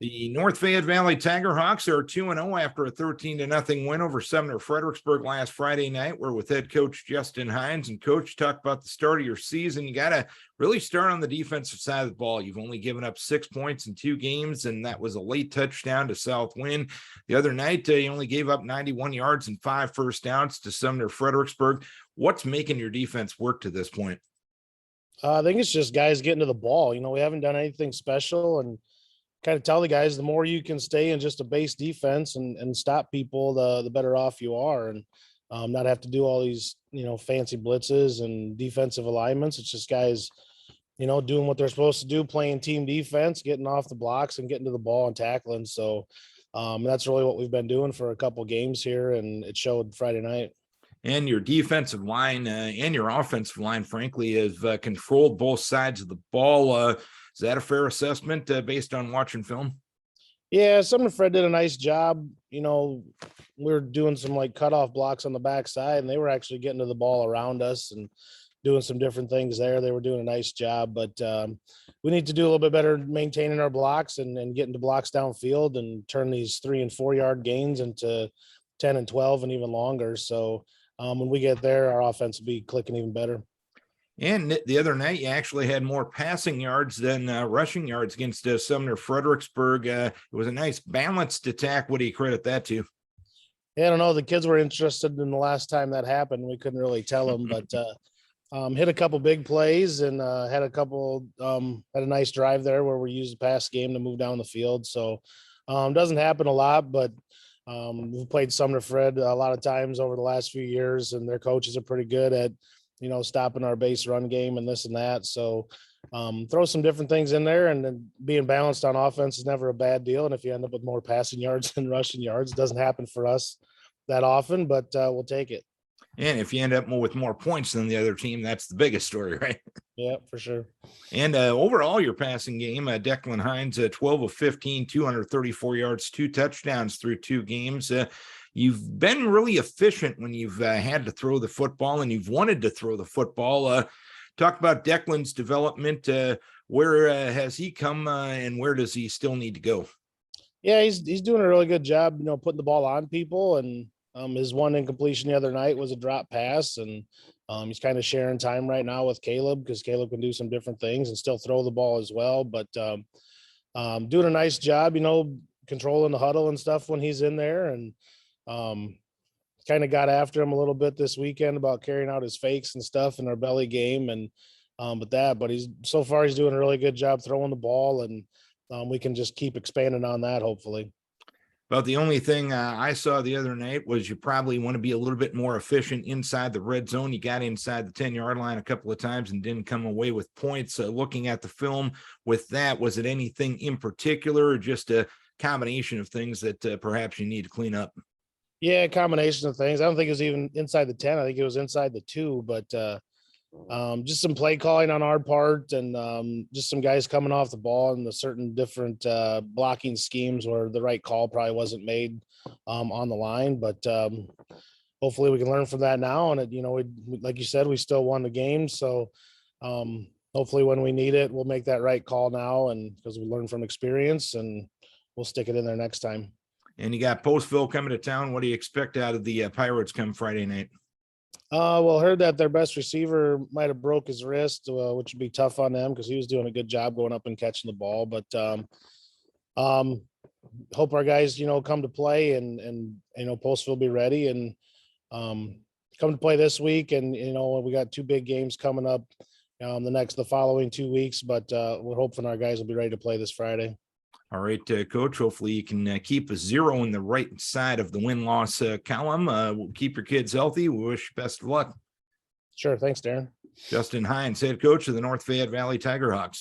The North Fayette Valley Tigerhawks are 2-0 after a 13-0 win over Sumner Fredericksburg last Friday night. We're with head coach Justin Heins. And coach, talk about the start of your season. You got to really start on the defensive side of the ball. You've only given up 6 points in 2 games, and that was a late touchdown to Southwind. The other night, you only gave up 91 yards and 5 first downs to Sumner Fredericksburg. What's making your defense work to this point? I think it's just guys getting to the ball. We haven't done anything special, and kind of tell the guys the more you can stay in just a base defense and stop people, the better off you are, and not have to do all these fancy blitzes and defensive alignments. It's just guys doing what they're supposed to do, playing team defense, getting off the blocks and getting to the ball and tackling. So that's really what we've been doing for a couple games here, and it showed Friday night. And your defensive line and your offensive line, frankly, have controlled both sides of the ball. Is that a fair assessment based on watching film? Yeah, Sumner Fred did a nice job. We were doing some cutoff blocks on the backside, and they were actually getting to the ball around us and doing some different things there. They were doing a nice job, but we need to do a little bit better maintaining our blocks and getting to blocks downfield and turn these 3 and 4 yard gains into 10 and 12 and even longer. So when we get there, our offense will be clicking even better. And the other night, you actually had more passing yards than rushing yards against Sumner Fredericksburg. It was a nice balanced attack. What do you credit that to? Yeah, I don't know. The kids were interested in the last time that happened. We couldn't really tell them, but hit a couple big plays and had a nice drive there where we used the pass game to move down the field. So doesn't happen a lot, but we've played Sumner Fred a lot of times over the last few years, and their coaches are pretty good at stopping our base run game and this and that. So throw some different things in there, and then being balanced on offense is never a bad deal. And if you end up with more passing yards than rushing yards, it doesn't happen for us that often, but we'll take it. And if you end up with more points than the other team, that's the biggest story, right? Yeah, for sure. And overall, your passing game, Declan Heins, 12 of 15, 234 yards, 2 touchdowns through 2 games. You've been really efficient when you've had to throw the football, and you've wanted to throw the football. Talk about Declan's development. Where has he come, and where does he still need to go? Yeah, he's doing a really good job, putting the ball on people. And his one incompletion the other night was a drop pass, and he's kind of sharing time right now with Caleb, because Caleb can do some different things and still throw the ball as well. But doing a nice job, controlling the huddle and stuff when he's in there, and kind of got after him a little bit this weekend about carrying out his fakes and stuff in our belly game. And but he's doing a really good job throwing the ball, and we can just keep expanding on that, hopefully. Well, the only thing I saw the other night was you probably want to be a little bit more efficient inside the red zone. You got inside the 10-yard line a couple of times and didn't come away with points. Looking at the film with that, was it anything in particular, or just a combination of things that perhaps you need to clean up? Yeah, a combination of things. I don't think it was even inside the 10. I think it was inside the 2, but just some play calling on our part, and just some guys coming off the ball and the certain different blocking schemes where the right call probably wasn't made on the line. But hopefully we can learn from that now. And like you said, we still won the game. So hopefully when we need it, we'll make that right call now, and because we learn from experience, and we'll stick it in there next time. And you got Postville coming to town. What do you expect out of the Pirates come Friday night? Well, heard that their best receiver might have broke his wrist, which would be tough on them because he was doing a good job going up and catching the ball. But hope our guys, come to play, and Postville will be ready and come to play this week. And we got 2 big games coming up the following 2 weeks. But we're hoping our guys will be ready to play this Friday. All right, Coach, hopefully you can keep a 0 in the right side of the win-loss column. We'll keep your kids healthy. We wish you best of luck. Sure. Thanks, Darren. Justin Heins, head coach of the North Fayette Valley Tigerhawks.